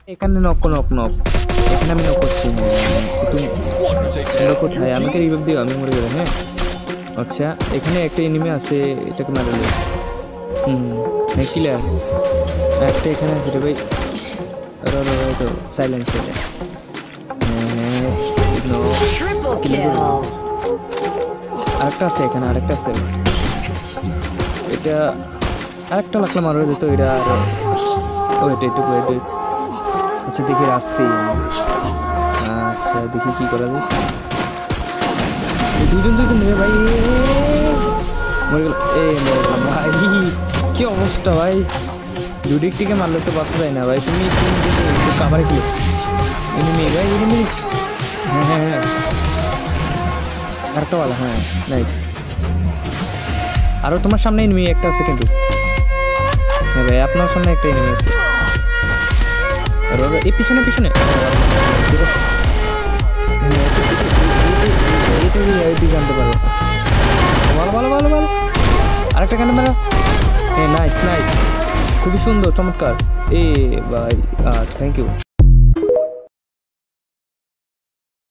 এখানে knock knock knock, এখানে আমি নক করছি। তুমি কোথায়? আমাকে রিভাইভ দিও, আমি মরে গেলাম। হ্যাঁ আচ্ছা, এখানে একটা এনিমি আছে, এটাকে মারলে। হ্যাঁ ক্লিয়ার। একটা এখানে আছে রে ভাই। তো সাইলেন্স হয়ে যায়। আরেকটা আছে এখানে, আরেকটা আছে। এটা আরেকটা লাগলে মারা যেত এটা। আর ওয়েট একটু ওয়েট। আচ্ছা দেখি রাস্তায় আমি। আচ্ছা দেখি কি করা যায়। দুজন নেবে ভাই। মরে গেল। মরে গেলাম ভাই। কি অবস্থা ভাই, দুদিকটিকে মারলে তো বাঁচা যায় না ভাই। তুমি কাভারে খেলো। এনিমি ভাই, এনিমি। হ্যাঁ হ্যাঁ হ্যাঁ, আরেকটা ভালো। হ্যাঁ নাইস। আরও তোমার সামনে এনিমি একটা আছে কিন্তু। হ্যাঁ ভাই আপনার সামনে একটা এনিমি আছে। এই পিছনে পিছনে ঠিক আছে। জানতে পারো। ভালো ভালো ভালো ভালো। আরেকটা কেন মেরা। হ্যাঁ নাইস নাইস, খুবই সুন্দর, চমৎকার। ভাই থ্যাংক ইউ।